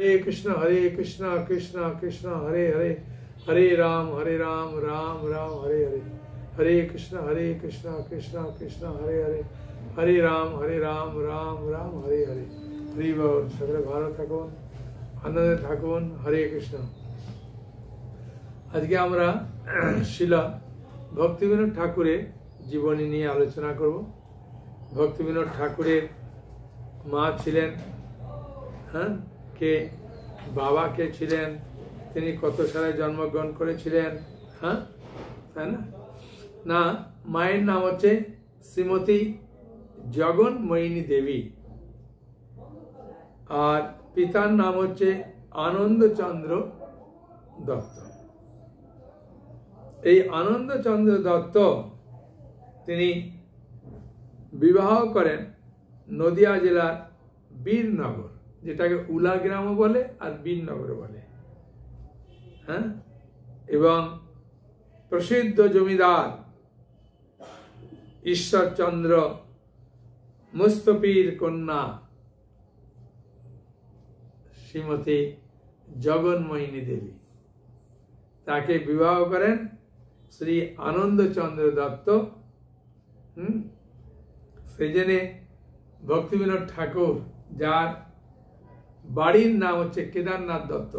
हरे कृष्णा कृष्णा कृष्णा हरे हरे, हरे राम राम राम हरे हरे, हरे कृष्णा कृष्णा कृष्णा हरे हरे, हरे राम राम राम हरे हरे। हरि बोल। सकले ভালো থাকুন, আনন্দে থাকুন। হরে কৃষ্ণ। আজকে আমরা শিলা ভক্তিবিনোদ ঠাকুরের জীবনী নিয়ে আলোচনা করব। ভক্তিবিনোদ ঠাকুরের মা ছিলেন, হ্যাঁ, কে, বাবা কে ছিলেন, তিনি কত সালে জন্মগ্রহণ করেছিলেন, হ্যাঁ, তাই না? না, মায়ের নাম হচ্ছে শ্রীমতী জগন্মোহিনী দেবী, আর পিতার নাম হচ্ছে আনন্দচন্দ্র দত্ত। এই আনন্দচন্দ্র দত্ত তিনি বিবাহ করেন নদিয়া জেলার বীরনগর, যেটাকে উলা গ্রামও বলে আর বীরনগর বলে, হ্যাঁ, এবং প্রসিদ্ধ জমিদার ঈশ্বরচন্দ্র মুস্তফির কন্যা শ্রীমতী জগন্মোহিনী দেবী, তাকে বিবাহ করেন শ্রী আনন্দচন্দ্র দত্ত। সেই জন্য ভক্তিবিনোদ ঠাকুর, যার বাড়ির নাম হচ্ছে কেদারনাথ দত্ত,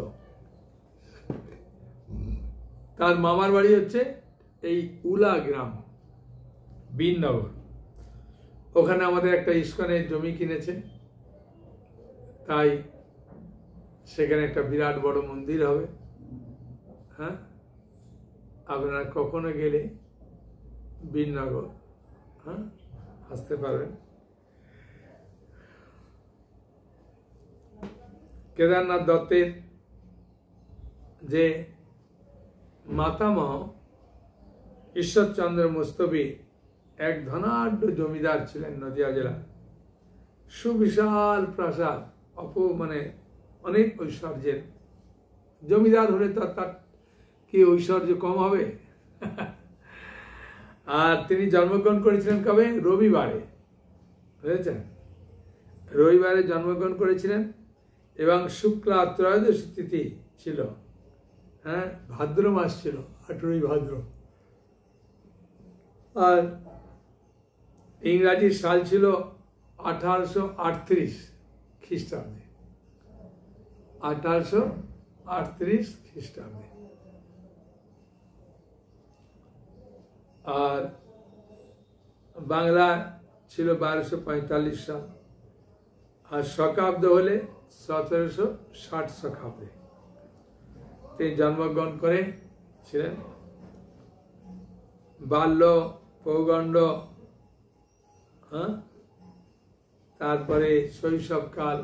তার মামার বাড়ি হচ্ছে এই উলা গ্রাম, বীরনগর। ওখানে আমাদের একটা ইস্কনের জমি কিনেছে, তাই সেখানে একটা বিরাট বড় মন্দির হবে। হ্যাঁ, আপনারা কখনো গেলে বীরনগর, হ্যাঁ, আসতে পারবেন। কেদারনাথ দত্তের যে মাতামহ ঈশ্বরচন্দ্র মুস্তফি এক ধনাঢ্য জমিদার ছিলেন নদিয়া জেলা। সুবিশাল প্রাসাদ, মানে অনেক ঐশ্বর্যের। জমিদার হলে তো তার কি ঐশ্বর্য কম হবে? আর তিনি জন্মগ্রহণ করেছিলেন কবে? রবিবারে, বুঝেছেন? রবিবারে জন্মগ্রহণ করেছিলেন এবং শুক্লা ত্রয়োদশী তিথি ছিল, হ্যাঁ, ভাদ্র মাস ছিল, 18ই ভাদ্র। আর ইংরাজি সাল ছিল 1838 খ্রিস্টাব্দে, 1838 খ্রিস্টাব্দে। আর বাংলা ছিল 1245 সাল, আর শকাব্দ হলে 1760 শকাব্দে তিনি জন্মগ্রহণ করেছিলেন। বাল্য, পৌগণ্ড, হ্যাঁ, তারপরে শৈশবকাল,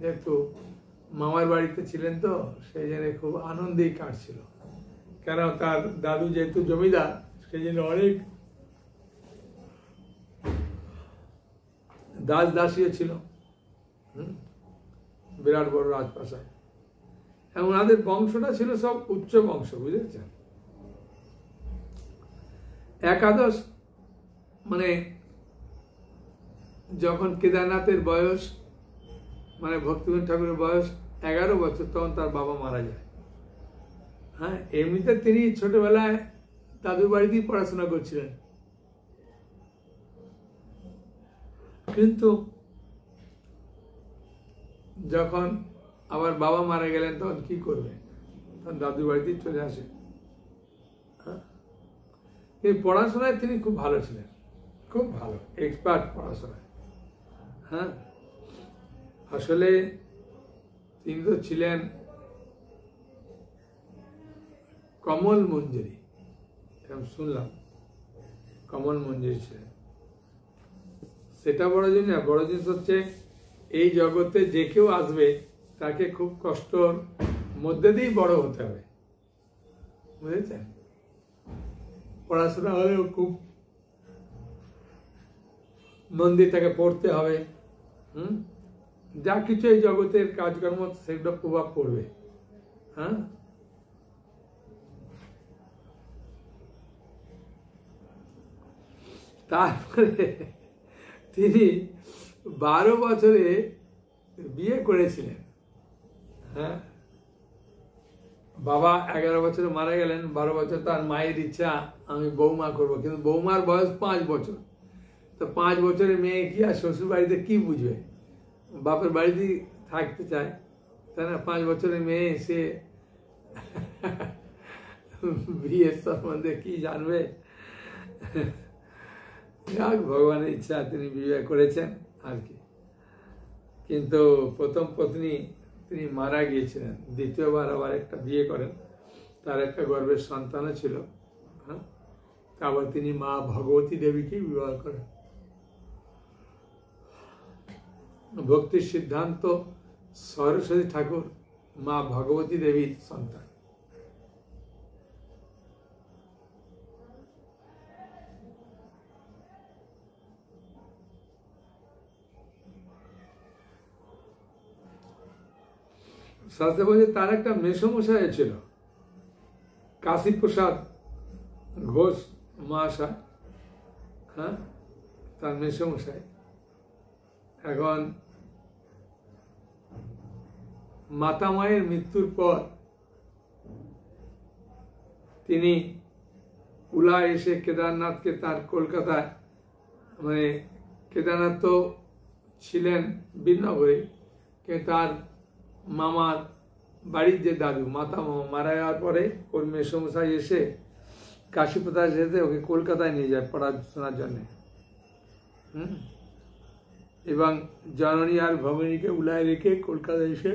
যেহেতু মামার বাড়িতে ছিলেন তো সেই জন্য খুব আনন্দেই কাটছিল। কেন, তার দাদু যেহেতু জমিদার, সেই জন্য অনেক দাস দাসীও ছিল, বিরাট বড় রাজপ্রাসাদ। এবং ওনাদের বংশটা ছিল সব উচ্চ বংশ, বুঝেছেন? একাদশ, মানে যখন কেদারনাথের বয়স, মানে ভক্তিবিনোদ ঠাকুরের বয়স 11 বছর, তখন তার বাবা মারা যায়। হ্যাঁ, এমনিতে তিনি ছোটবেলায় দাদুর বাড়িতেই পড়াশোনা করছিলেন, কিন্তু যখন আবার বাবা মারা গেলেন তখন কি করবে, তখন দাদুর বাড়িতেই চলে আসে। হ্যাঁ, এই পড়াশোনায় তিনি খুব ভালো ছিলেন, খুব ভালো, এক্সপার্ট পড়াশোনায়। হ্যাঁ, আসলে তিনি তো ছিলেন কমল মঞ্জুরি, শুনলাম কমল মঞ্জুরি ছিলেন। সেটা বড় জিনিস না, বড় জিনিস হচ্ছে এই জগতে যে কেউ আসবে তাকে খুব কষ্টর মধ্যে দিয়েই বড় হতে হবে, বুঝেছেন? পড়াশোনা হলেও খুব মন দিয়ে তাকে পড়তে হবে। যা কিছু এই জগতের কাজকর্ম সেগুলো প্রভাব পড়বে। হ্যাঁ, তারপরে তিনি 12 বছরে বিয়ে করেছিলেন হ্যাঁ, বাবা 11 বছরে মারা গেলেন, 12 বছর তার মায়ের ইচ্ছা আমি বৌমা করবো, কিন্তু বৌমার বয়স 5 বছর। তো 5 বছরের মেয়ে কি আর শ্বশুর বাড়িতে কি বুঝবে, বাপের বাড়িতেই থাকতে চায়, তাই না? 5 বছরের মেয়ে সে বিয়ের সম্বন্ধে কি জানবে? যাক, ভগবানের ইচ্ছা, তিনি বিবাহ করেছেন আর কি। কিন্তু প্রথম পত্নী তিনি মারা গিয়েছিলেন, দ্বিতীয়বার আবার একটা বিয়ে করেন, তার একটা গর্ভের সন্তানও ছিল। হ্যাঁ, তারপর তিনি মা ভগবতী দেবীকে বিবাহ করেন। ভক্তির সিদ্ধান্ত সরস্বতী ঠাকুর মা ভগবতী দেবীর সন্তান। শাস্ত্রে বলছে তার একটা মেসমশাই ছিল, কাশীপ্রসাদ ঘোষ মহাশয়। হ্যাঁ, তার মেসমশাই। এখন মাতামায়ের মৃত্যুর পর তিনি উলা এসে কেদারনাথকে, তার কলকাতায়, মানে কেদারনাথ তো ছিলেন বীরনগরে, কিন্তু তার মামার বাড়ির যে দাদু মাতামা মারা যাওয়ার পরে ওর মেসমশাই এসে কাশীপ্রসাদ যেতে ওকে কলকাতায় নিয়ে যায় পড়াশোনার জন্যে। এবং জননী আর ভগিনীকে উলায় রেখে কলকাতায় এসে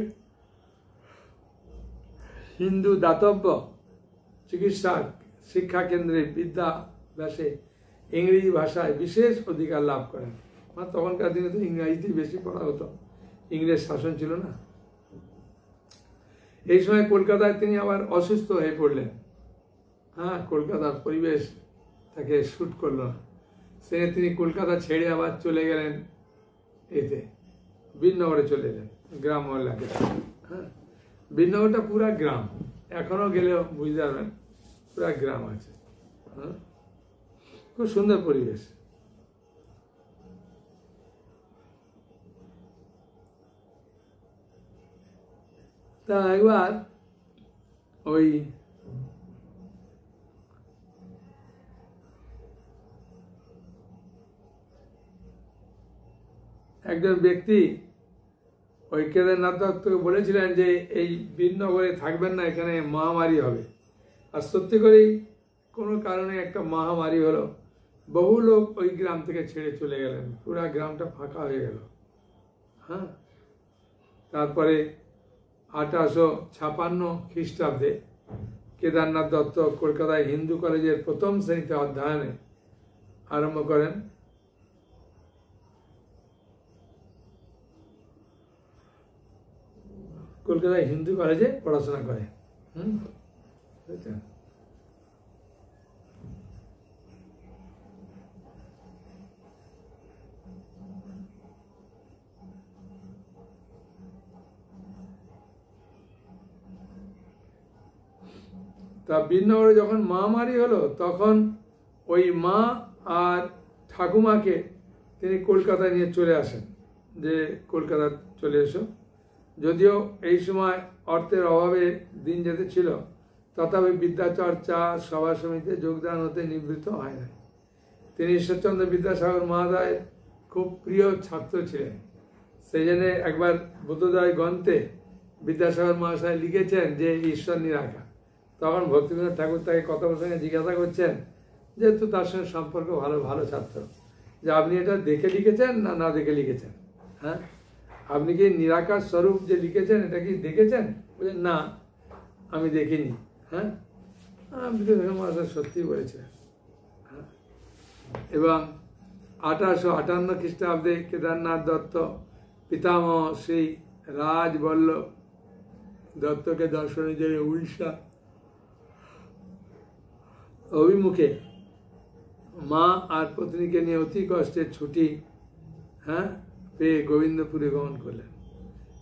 হিন্দু দাতব্য চিকিৎসা শিক্ষা কেন্দ্রে বিদ্যাভ্যাসে ইংরেজি ভাষায় বিশেষ অধিকার লাভ করেন। মানে তখনকার দিনে তো ইংরাজিতেই বেশি পড়া হতো, ইংরেজ শাসন ছিল না। এই সময় কলকাতায় তিনি আবার অসুস্থ হয়ে পড়লেন। হ্যাঁ, কলকাতার পরিবেশ তাকে শুট করল না, সে তিনি কলকাতা ছেড়ে আবার চলে গেলেন এতে বীরনগরে চলে এলেন, গ্রাম এলাকায়। হ্যাঁ, বীরনগরটা পুরা গ্রাম, এখনো গেলেও বুঝতে পারবেন পুরা গ্রাম আছে। হ্যাঁ, খুব সুন্দর পরিবেশ। তা একবার ওই একজন ব্যক্তি ওই কেদারনাথ দত্তকে বলেছিলেন যে এই বীরনগরে থাকবেন না, এখানে মহামারী হবে। আর সত্যি করেই কোনো কারণে একটা মহামারী হলো, বহু লোক ওই গ্রাম থেকে ছেড়ে চলে গেলেন, পুরা গ্রামটা ফাঁকা হয়ে গেল। হ্যাঁ, তারপরে 1856 খ্রিস্টাব্দে কেদারনাথ দত্ত কলকাতায় হিন্দু কলেজের প্রথম শ্রেণীতে অধ্যয়নে আরম্ভ করেন। কলকাতায় হিন্দু কলেজে পড়াশোনা করে। তা বীরনগরে যখন মহামারী হলো, তখন ওই মা আর ঠাকুমাকে তিনি কলকাতায় নিয়ে চলে আসেন, যে কলকাতা চলে এসো। যদিও এই সময় অর্থের অভাবে দিন যেতে ছিল, তথাপি বিদ্যাচর্চা সভা সমিতিতে যোগদান হতে নিবৃত্ত হয় না। তিনি ঈশ্বরচন্দ্র বিদ্যাসাগর মহোদয়ের খুব প্রিয় ছাত্র ছিলেন। সেই জন্য একবার বোধোদয় গ্রন্থে বিদ্যাসাগর মহাশয় লিখেছেন যে ঈশ্বর নিরাকার। তখন ভক্তিবিনোদ ঠাকুর তাকে কথা প্রসঙ্গে জিজ্ঞাসা করছেন, যেহেতু তার সঙ্গে সম্পর্ক ভালো, ভালো ছাত্র, যে আপনি এটা দেখে লিখেছেন না না দেখে লিখেছেন? হ্যাঁ, আপনি কি নিরাকার স্বরূপ যে লিখেছেন এটা কি দেখেছেন? বলছেন না, আমি দেখিনি। হ্যাঁ, বিদ্যাসাগর মহাশয় সত্যি বলেছিলেন। হ্যাঁ, এবং 1858 খ্রিস্টাব্দে কেদারনাথ দত্ত পিতামহ শ্রী রাজবল্লভ দত্তকে দর্শনের জন্য উড়িষ্যা অভিমুখে মা আর পত্নীকে নিয়ে অতি কষ্টের ছুটি পেয়ে গোবিন্দপুরে গমন করলেন।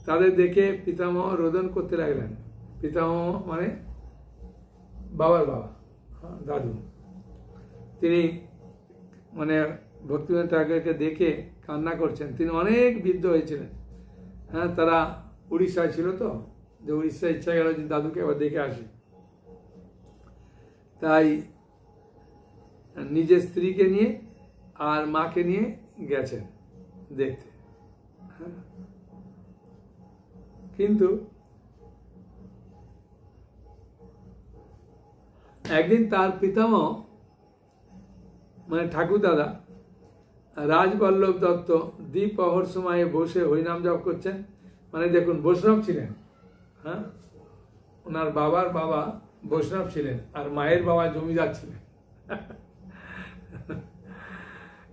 তাদের দেখে পিতামহ রোদন করতে লাগলেন। পিতামহ মানে বাবার বাবা, দাদু। তিনি মানে ভক্তিবিনোদ ঠাকুরকে দেখে কান্না করছেন। তিনি অনেক বৃদ্ধ হয়েছিলেন। হ্যাঁ, তারা উড়িষ্যায় ছিল তো, যে উড়িষ্যা ইচ্ছা গেল যে দাদুকে আবার দেখে আসি। তাই নিজের স্ত্রীকে নিয়ে আর মাকে নিয়ে গেছেন দেখতে। কিন্তু একদিন তার পিতামহ মানে ঠাকুর দাদা রাজবল্লভ দত্ত দ্বিপ্রহর সময়ে বসে হরিনাম জপ করছেন। মানে দেখুন, বৈষ্ণব ছিলেন, হ্যাঁ, ওনার বাবার বাবা বৈষ্ণব ছিলেন আর মায়ের বাবা জমিদার ছিলেন।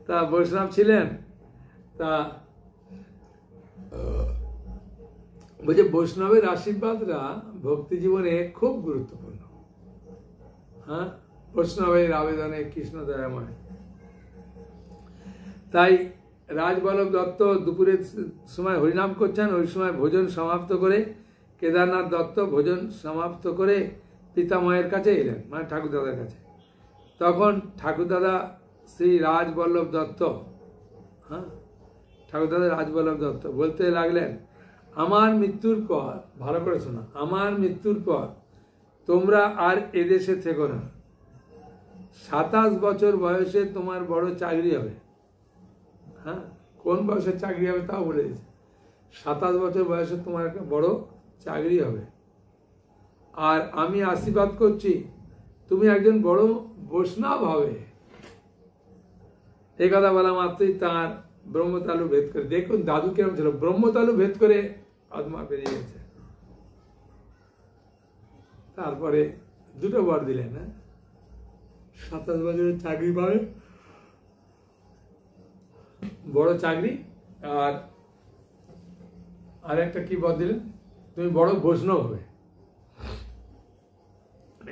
তা বৈষ্ণব ছিলেন, তা বলছে বৈষ্ণবের আশীর্বাদরা ভক্তি জীবনে খুব গুরুত্বপূর্ণ। হ্যাঁ, বৈষ্ণবের আবেদনে কৃষ্ণ দয়াময়। তাই রাজবল্লভ দত্ত দুপুরের সময় হরিনাম করছেন। ওই সময় ভোজন সমাপ্ত করে কেদারনাথ দত্ত ভোজন সমাপ্ত করে পিতামহের কাছে এলেন, মানে ঠাকুরদাদার কাছে। তখন ঠাকুরদাদা শ্রী রাজবল্লভ দত্ত, হ্যাঁ, ঠাকুরদাদা রাজবল্লভ দত্ত বলতে লাগলেন, আমার মৃত্যুর পর, ভালো করে শোনা, আমার মৃত্যুর পর তোমরা আর এদেশে থেকো না। 27 বছর বয়সে তোমার বড় চাকরি হবে। হ্যাঁ, কোন বয়সে চাকরি হবে তাও বলে দিয়েছে। 27 বছর বয়সে তোমার একটা বড় চাকরি হবে। আর আমি আশীর্বাদ করছি তুমি একজন বড় বৈষ্ণব হবে। এই কথা বলা মাত্রই তার ব্রহ্মতালু ভেদ করে, দেখুন দাদু কিরম ছিল, ব্রহ্মতালু ভেদ করে আত্মা বেরিয়ে গেছে। তারপরে দুটো বর দিলেন, হ্যাঁ, 27 বছরের চাকরি পাবে, বড় চাকরি, আর একটা কি বর দিলেন, তুমি বড় বৈষ্ণব হবে।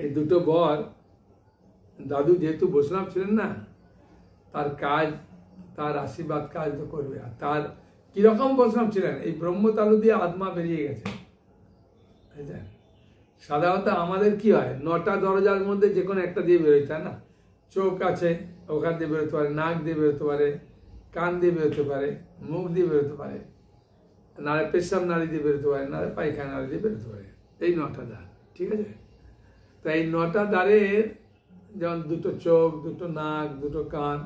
এই দুটো বর দাদু যেহেতু বৈষ্ণব ছিলেন না, তার কাজ, তার আশীর্বাদ কাজ তো করবে। আর তার কিরকম বৈষ্ণব ছিলেন, এই ব্রহ্মতালু দিয়ে আত্মা বেরিয়ে গেছে। সাধারণত আমাদের কি হয়, 9টা দরজার মধ্যে যে কোনো একটা দিয়ে বেরোয়, তাই না? চোখ আছে, ওখান দিয়ে বেরোতে পারে, নাক দিয়ে বেরোতে পারে, কান দিয়ে বেরোতে পারে, মুখ দিয়ে বেরোতে পারে, নারে পেশাব নালী দিয়ে বেরোতে পারে, নারে পায়খানা নালী দিয়ে বেরোতে পারে। এই 9টা দ্বার, ঠিক আছে? তাই এই 9টা দ্বারের যেমন দুটো চোখ, দুটো নাক, দুটো কান,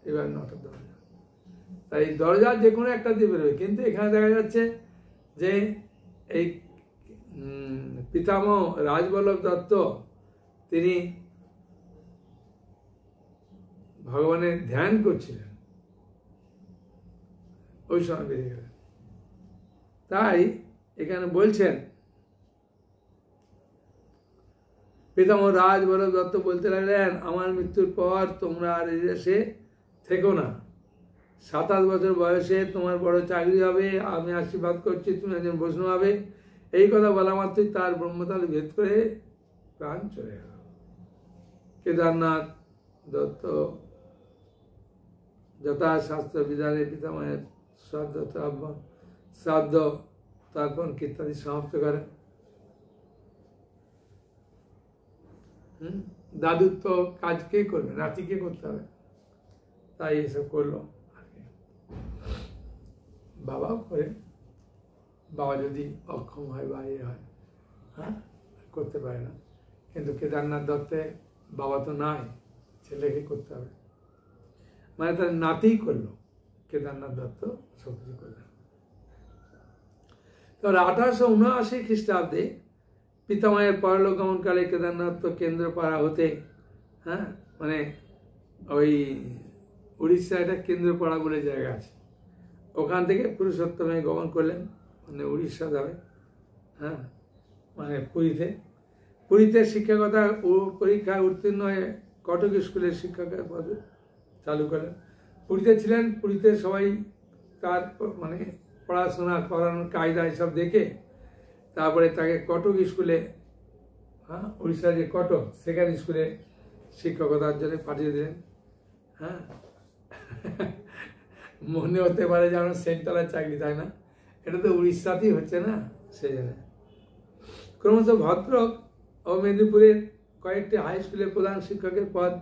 এবার 9টা দরজা। তাই দরজার যে কোনো একটা দিয়ে বেরোবে। কিন্তু এখানে দেখা যাচ্ছে যে এই পিতামহ রাজবল্লভ দত্ত তিনি ভগবানের ধ্যান করছিলেন, ওই সময় বেরিয়ে গেলেন। তাই এখানে বলছেন পিতামহ রাজবল্লভ দত্ত বলতে লাগলেন, আমার মৃত্যুর পর তোমরা আর এই দেশে থেকো না। 27 বছর বয়সে তোমার বড় চাকরি হবে, আমি আশীর্বাদ করছি তুমি একজন বৈষ্ণব হবে। এই কথা বলা মাত্রই তার ব্রহ্মতালু ভেদ করে প্রাণ চলে গেল। কেদারনাথ দত্ত যথাশাস্ত্র বিধানে পিতামহের শ্রাদ্ধ তর্পণ ইত্যাদি সমাপ্ত করেন। দাদুর তো কাজ কে করবে, নাতিকে করতে হবে, তাই এসব করলো। বাবাও করে, বাবা যদি অক্ষম হয় বা এ হয়, হ্যাঁ, করতে পারে না। কিন্তু কেদারনাথ দত্তে বাবা তো নাই, ছেলেকে করতে হবে, মানে তার নাতিই করলো। কেদারনাথ দত্ত সব কিছু করলেন। তো 1879 খ্রিস্টাব্দে পিতামহের পরলোক গমনকালে কেদারনাথ কেন্দ্রপাড়া হতে, হ্যাঁ, মানে ওই উড়িষ্যা একটা কেন্দ্রপাড়া বলে জায়গা আছে, ওখান থেকে পুরুষোত্তমে গমন করলেন, মানে উড়িষ্যা যাবে, হ্যাঁ, মানে পুরীতে শিক্ষকতা পরীক্ষায় উত্তীর্ণ হয়ে কটক স্কুলের শিক্ষকের পদ চালু করলেন। পুরীতে ছিলেন, পুরীতে সবাই তার মানে পড়াশোনা করানোর কায়দা এসব দেখে তারপরে তাকে কটক স্কুলে, হ্যাঁ, উড়িষ্যা যে কটক, সেখানে স্কুলে শিক্ষকতার জন্য পাঠিয়ে দিলেন। হ্যাঁ, মনে হতে পারে যেন সেন্ট্রালের চাকরি, তাই না? এটা তো উড়িষ্যাতেই হচ্ছে না, সেই জন্য। ক্রমশ ভদ্রক ও মেদিনীপুরের কয়েকটি হাই স্কুলের প্রধান শিক্ষকের পদ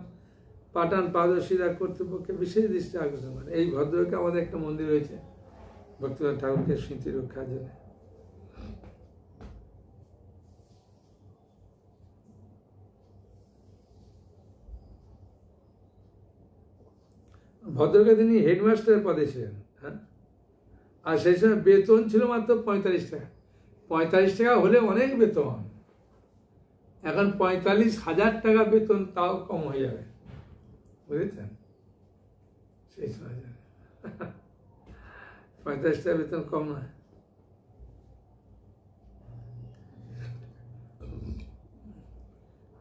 পাঠান পারদর্শিতার কর্তৃপক্ষে বিশেষ দৃষ্টি আকর্ষণ করে। এই ভদ্রকে আমাদের একটা মন্দির রয়েছে ভক্তিনাথ ঠাকুরকে স্মৃতি রক্ষার জন্য। ভদ্রকে তিনি হেডমাস্টার পদে ছিলেন। হ্যাঁ, আর সেই সময় বেতন ছিল মাত্র 45 টাকা। 45 টাকা হলে অনেক বেতন। এখন 45,000 টাকা বেতন, তাও কম হয়ে যাবে, বুঝেছেন? সেই সময় 45 টাকা বেতন কম নয়।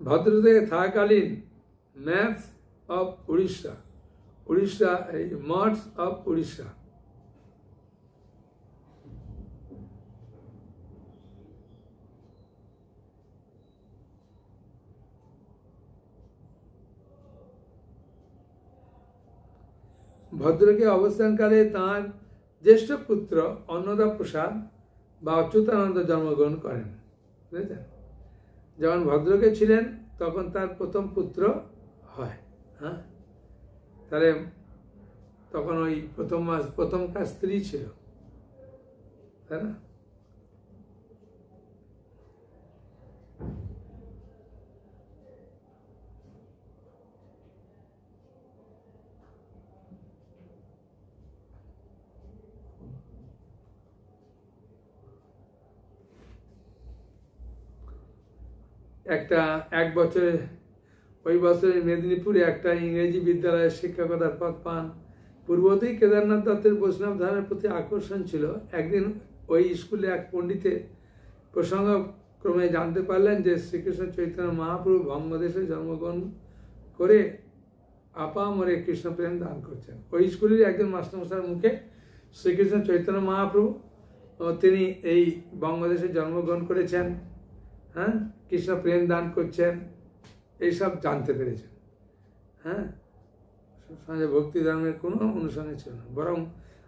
ভদ্রদেব থাকাকালীন ম্যাথস অফ উড়িষ্যা, এই মার্টস অফ উড়িষ্যা, ভদ্রকে অবস্থানকালে তাঁর জ্যেষ্ঠ পুত্র অন্নদা প্রসাদ বা অচ্যুতানন্দ জন্মগ্রহণ করেন, বুঝেছেন? যখন ভদ্রকে ছিলেন তখন তার প্রথম পুত্র হয়। হ্যাঁ, তাহলে তখন ওই প্রথমকার স্ত্রী ছিল, তাই না? এক বছরে ওই বছরে মেদিনীপুরে একটা ইংরেজি বিদ্যালয়ের শিক্ষকতার পদ পান। পূর্বতেই কেদারনাথ দত্তের বৈষ্ণব ধারণের প্রতি আকর্ষণ ছিল। একদিন ওই স্কুলে এক পণ্ডিতের প্রসঙ্গক্রমে জানতে পারলেন যে শ্রীকৃষ্ণ চৈতন্য মহাপ্রভু বঙ্গদেশে জন্মগ্রহণ করে আপামরে কৃষ্ণপ্রেম দান করছেন। ওই স্কুলের একজন মাস্টারমশাইয়ের মুখে শ্রীকৃষ্ণ চৈতন্য মহাপ্রভু তিনি এই বঙ্গদেশে জন্মগ্রহণ করেছেন, হ্যাঁ, কৃষ্ণ প্রেম দান করছেন, এইসব জানতে পেরেছেন। হ্যাঁ, সমাজে ভক্তি ধর্মের কোনো অনুসরণ ছিল না, বরং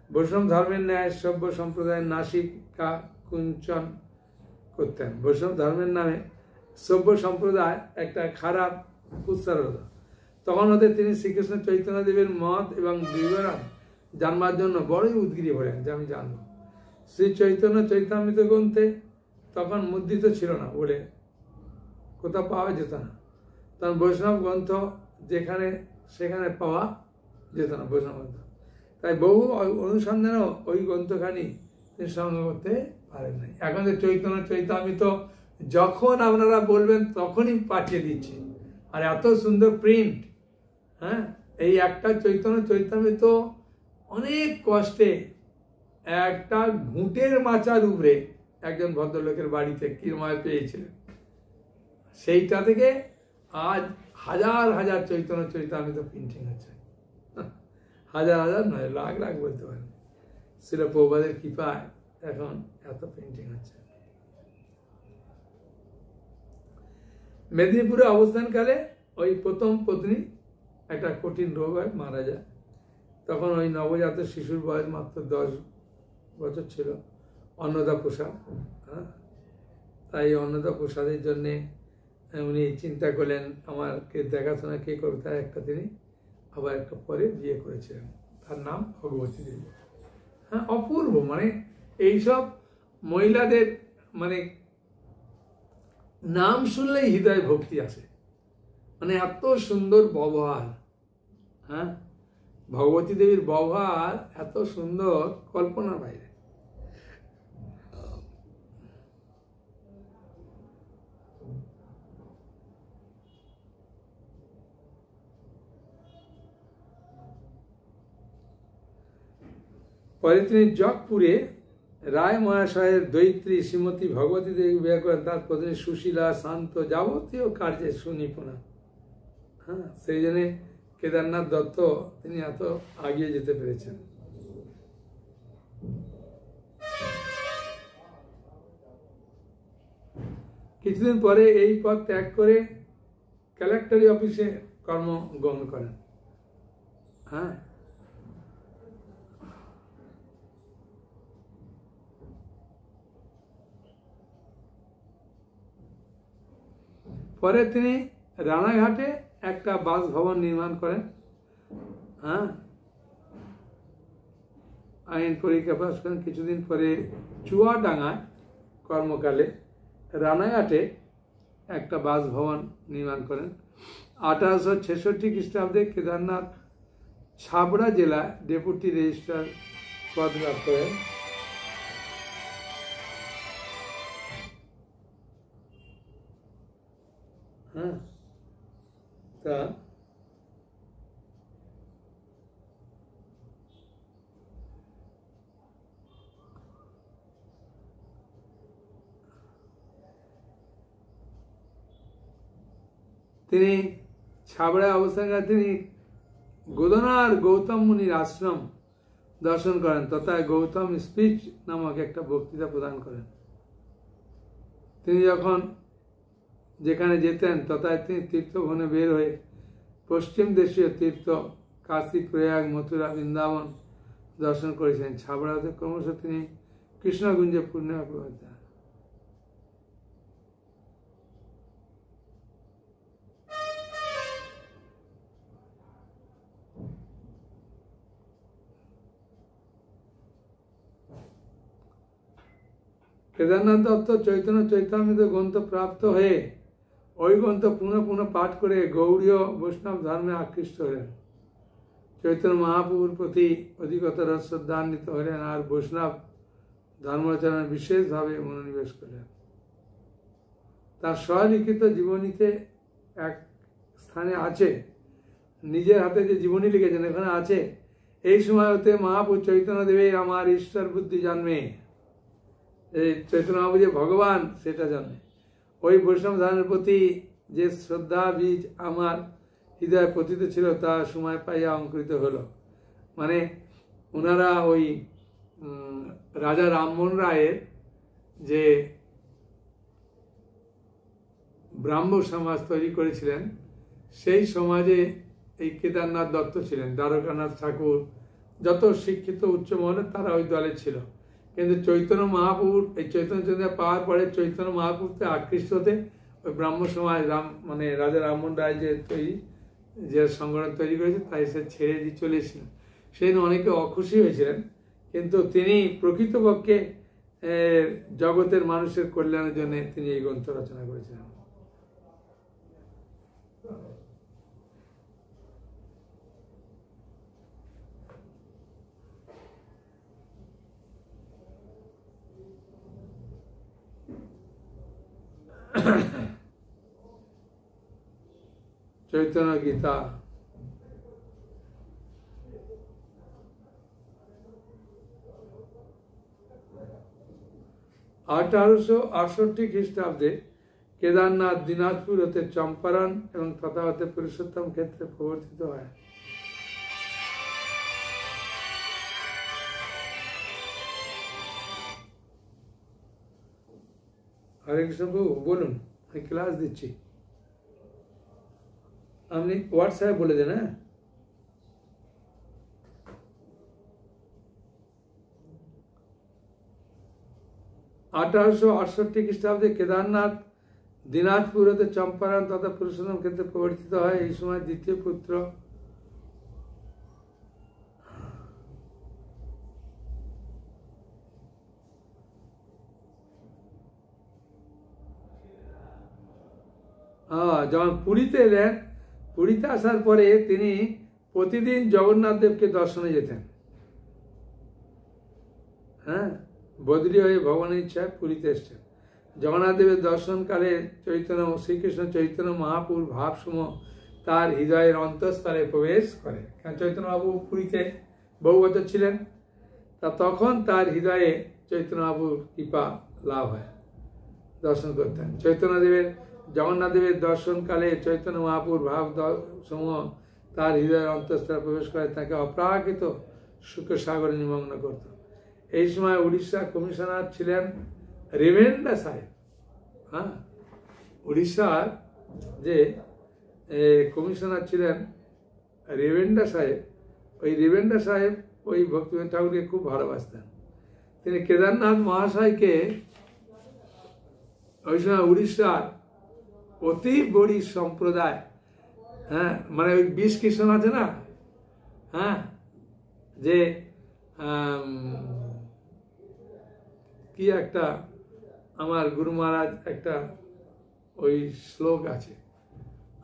বৈষ্ণব ধর্মের ন্যায় সভ্য সম্প্রদায়ের নাসিকা কুঞ্চন করতেন। বৈষ্ণব ধর্মের নামে সভ্য সম্প্রদায় একটা খারাপ উৎসাহ হতো। তখন হতে তিনি শ্রীকৃষ্ণ চৈতন্যদেবের মত এবং বিবরণ জানবার জন্য বড়ই উদ্গ্রীব হলেন, যে আমি জানব। শ্রী চৈতন্য চৈতামৃত গ্রন্থে তখন মুদ্রিত ছিল না বলে কোথাও পাওয়া যেত না। তখন বৈষ্ণব গ্রন্থ যেখানে সেখানে পাওয়া যেত না বৈষ্ণব গ্রন্থ, তাই বহু অনুসন্ধানেও ওই গ্রন্থখানি তিনি সংগ্রহ করতে পারেন নাই। এখন যে চৈতন্য চৈতামৃত যখন আপনারা বলবেন তখনই পাঠিয়ে দিচ্ছি, আর এত সুন্দর প্রিন্ট। হ্যাঁ, এই একটা চৈতন্য চৈতামৃত অনেক কষ্টে একটা ঘুঁটের মাচার উপরে একজন ভদ্রলোকের বাড়িতে কিরমায় পেয়েছিলেন। সেইটা থেকে আজ হাজার হাজার চৈতন্য চৈতামৃত প্রিন্টিং হচ্ছে, হাজার হাজার নয়, লাখ লাখ বলতে পারেন। শ্রীল প্রভুপাদের কৃপায় এখন এত প্রিন্টিং হচ্ছে। মেদিনীপুরে অবস্থানকালে ওই প্রথম পত্নী একটা কঠিন রোগ হয়, মারা যায়। তখন ওই নবজাত শিশুর বয়স মাত্র 10 বছর ছিল, অন্নদা প্রসাদ। হ্যাঁ, তাই অন্নদা প্রসাদের জন্যে উনি চিন্তা করলেন আমাকে দেখাশোনা কে করবে, তাই তিনি আবার একটা পরে বিয়ে করেছিলেন, তার নাম ভগবতী দেবী। হ্যাঁ, অপূর্ব, মানে এইসব মহিলাদের মানে নাম শুনলেই হৃদয় ভক্তি আসে, মানে এত সুন্দর ব্যবহার। হ্যাঁ, ভগবতী দেবীর ব্যবহার এত সুন্দর, কল্পনার বাইরে। পরে তিনি জগপুরে রায় মহাশয়ের দৈত্রী শ্রীমতী ভগবতী দেবী বিয়ে করেন। তার পত্নী সুশীলা, শান্ত, যাবতীয় কার্যে সুনিপুণা। হ্যাঁ, সেই জন্য কেদারনাথ দত্ত তিনি এত আগিয়ে যেতে পেরেছেন। কিছুদিন পরে এই পদ ত্যাগ করে কালেক্টরি অফিসে কর্ম গ্রহণ করেন। হ্যাঁ, পরে তিনি রানাঘাটে একটা বাসভবন নির্মাণ করেন। হ্যাঁ, আইন পরীক্ষা পাস করেন। কিছুদিন পরে চুয়াডাঙ্গায় কর্মকালে রানাঘাটে একটা বাসভবন নির্মাণ করেন। 1866 খ্রিস্টাব্দে কেদারনাথ ছাবড়া জেলায় ডেপুটি রেজিস্ট্রার পদ লাভ করেন। হ্যাঁ, তা তিনি ছাবড়ায় অবস্থানকালে তিনি গোদনার গৌতম মুনির আশ্রম দর্শন করেন তথা গৌতম স্পিচ নামক একটা বক্তৃতা প্রদান করেন। তিনি যখন যেখানে যেতেন তথায় তিনি তীর্থভ্রমণে বের হয়ে পশ্চিম দেশীয় তীর্থ কাশী, প্রয়াগ, মথুরা, বৃন্দাবন দর্শন করেছেন। ছাবড়াতে ক্রমশ তিনি কৃষ্ণগুঞ্জে পূর্ণিমা প্রভাত। কেদারনাথ দত্ত চৈতন্য চৈতামৃত গ্রন্থ প্রাপ্ত হয়ে ওই গ্রন্থ পুনঃ পুনঃ পাঠ করে গৌড়ীয় বৈষ্ণব ধর্মে আকৃষ্ট হলেন। চৈতন্য মহাপ্রভুর প্রতি অধিকতর শ্রদ্ধান্বিত হলেন আর বৈষ্ণব ধর্মাচরণে বিশেষভাবে মনোনিবেশ করলেন। তার স্বলিখিত জীবনীতে এক স্থানে আছে, নিজের হাতে যে জীবনী লিখেছেন এখানে আছে, এই সময় হতে মহাপ্রভু চৈতন্য দেবের আমার ঈশ্বর বুদ্ধি জন্মে। এই চৈতন্য মহাপ্রভু যে ভগবান সেটা জানে। ওই বৈষ্ণব ধর্মের প্রতি যে শ্রদ্ধা বীজ আমার হৃদয়ে পতিত ছিল তা সময় পাইয়া অঙ্কুরিত হলো। মানে ওনারা ওই রাজা রামমোহন রায়ের যে ব্রাহ্ম সমাজ তৈরি করেছিলেন সেই সমাজে এই কেদারনাথ দত্ত ছিলেন, দ্বারকানাথ ঠাকুর, যত শিক্ষিত উচ্চ মহলের তারা ওই দলে ছিল। কিন্তু চৈতন্য মহাপ্রভুর এই চৈতন্য চৈতন্য পাওয়ার পরে চৈতন্য মহাপ্রভুতে আকৃষ্ট হতে ওই ব্রাহ্ম সমাজ মানে রাজা রামমোহন রায় যে সংগঠন তৈরি করেছে তাই সে ছেড়ে দিয়ে চলে এসেছিলেন। সেই অনেকে অখুশি হয়েছিলেন, কিন্তু তিনি প্রকৃতপক্ষে জগতের মানুষের কল্যাণের জন্য তিনি এই গ্রন্থ রচনা করেছিলেন। চৈতন্য গীতা, 1868 খ্রিস্টাব্দে কেদারনাথ দিনাজপুর হতে চম্পারণ এবং তথা হতে পুরুষোত্তম ক্ষেত্রে প্রবর্তিত হয়। হরে কৃষ্ণ প্রভু বলুন, আমি ক্লাস দিচ্ছি, আপনি হোয়াটসঅ্যাপে বলে দেন। হ্যাঁ, আঠারোশো 1868 খ্রিস্টাব্দে কেদারনাথ দিনাজপুর হতে চম্পারণ তথা পুরুষোত্তম ক্ষেত্রে প্রবর্তিত হয়। এই সময় দ্বিতীয় পুত্র যখন পুরীতে এলেন, পুরীতে আসার পরে তিনি প্রতিদিন জগন্নাথ দেবকে দর্শনে যেতেন। হ্যাঁ, বদলি হয়ে ভগবানের ইচ্ছায় পুরীতে এসছেন। জগন্নাথ দেবের দর্শনকালে শ্রীকৃষ্ণ চৈতন্য মহাপুর ভাবসমূহ তার হৃদয়ের অন্তঃস্থলে প্রবেশ করে। কারণ চৈতন্য মহাপ্রভু পুরীতে বহু বছর ছিলেন, তা তখন তার হৃদয়ে চৈতন্য মহাপ্রভুর কৃপা লাভ হয়, দর্শন করতেন। জগন্নাথ দেবের দর্শনকালে চৈতন্য মহাপুর ভাব সমূহ তার হৃদয়ের অন্তঃস্থলে প্রবেশ করে তাকে অপ্রাকৃত সুখ সাগরে নিমগ্ন করত। এই সময় উড়িষ্যা কমিশনার ছিলেন রেভেন্ডা সাহেব। হ্যাঁ, উড়িষ্যার যে কমিশনার ছিলেন রেভেন্ডা সাহেব, ওই রেভেন্ডা সাহেব ওই ভক্তিবিনোদ ঠাকুরকে খুব ভালোবাসতেন। তিনি কেদারনাথ মহাশয়কে ওই সময় উড়িষ্যার অতি বড়ি সম্প্রদায়, হ্যাঁ, মানে ওই 20 কৃষ্ণ আছে না, হ্যাঁ, যে কি একটা আমার গুরু মহারাজ একটা ওই শ্লোক আছে,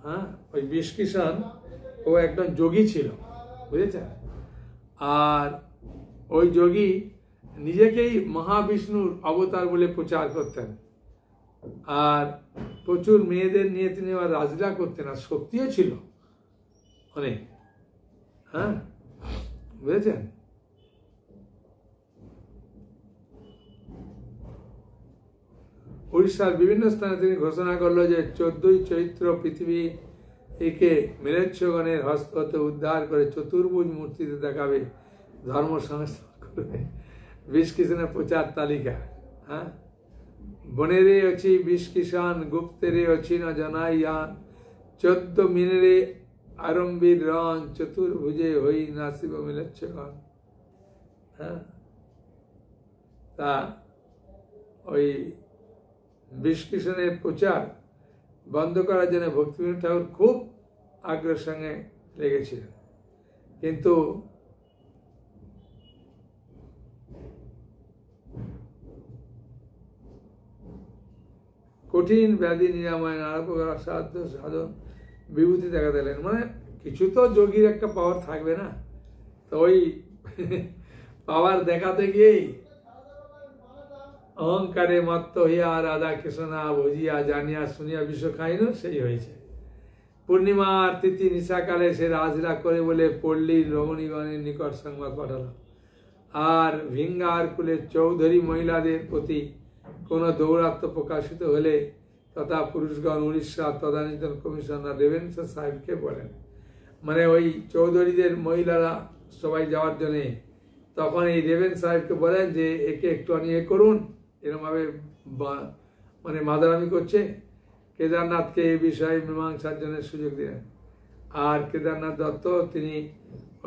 হ্যাঁ, ওই 20 কৃষ্ণ ও একজন যোগী ছিল, বুঝেছেন? আর ওই যোগী নিজেকেই মহাবিষ্ণুর অবতার বলে প্রচার করতেন, আর প্রচুর মেয়েদের নিয়ে তিনি আবার রাজলীলা করতেন, আর শক্তিও ছিল অনেক। হ্যাঁ, বুঝেছেন? উড়িষ্যার বিভিন্ন স্থানে তিনি ঘোষণা করলো যে 14ই চৈত্র পৃথিবী একে মিলেচ্ছগণের হস্ত হতে উদ্ধার করে চতুর্ভুজ মূর্তিতে দেখাবে, ধর্ম সংস্থান করবে। বিশ কিষণের প্রচার তালিকা। হ্যাঁ, বনেরে অছি বিশ কিষান, গুপ্তেরে অছি ন জানাইয়া, 14 মিনেরে আরম্ভীর রণ, চতুর্ভুজে হই নাসিব মিলেচ্ছগণ। হ্যাঁ, তা ওই বিশ কিষণের প্রচার বন্ধ করার জন্য ভক্তিবিনোদ ঠাকুর খুব আগ্রহের সঙ্গে লেগেছিলেন, কিন্তু কঠিন ব্যাধি নিরাময়, নানা প্রকার অসাধ্য সাধন বিভূতি দেখা দিলেন। মানে কিছু তো যোগীর একটা পাওয়ার থাকবে না, তো ওই পাওয়ার দেখাতে গিয়েই অহংকারে মত্ত হইয়া রাধা কৃষ্ণ বুঝিয়া জানিয়া শুনিয়া বিশ্ব খাইন, সেই হয়েছে। পূর্ণিমার তিথি নিশাকালে সে রাজরা করে বলে পল্লীর রমণীগণের নিকট সংবাদ পাঠালো। আর ভিঙ্গার কুলে চৌধুরী মহিলাদের প্রতি কোনো দৌরাত্ম্য প্রকাশিত হলে তথা পুরুষগণ উড়িষ্যা তদানীতন কমিশনার রেভেনশা সাহেবকে বলেন, মানে ওই চৌধুরীদের মহিলারা সবাই যাওয়ার জন্যে, তখন এই রেভেন সাহেবকে বলেন যে একে একটু অনিয়ে করুন, এরমভাবে মানে মাদারামি করছে। কেদারনাথকে এই বিষয়ে মীমাংসার জন্য সুযোগ দিলেন। আর কেদারনাথ দত্ত তিনি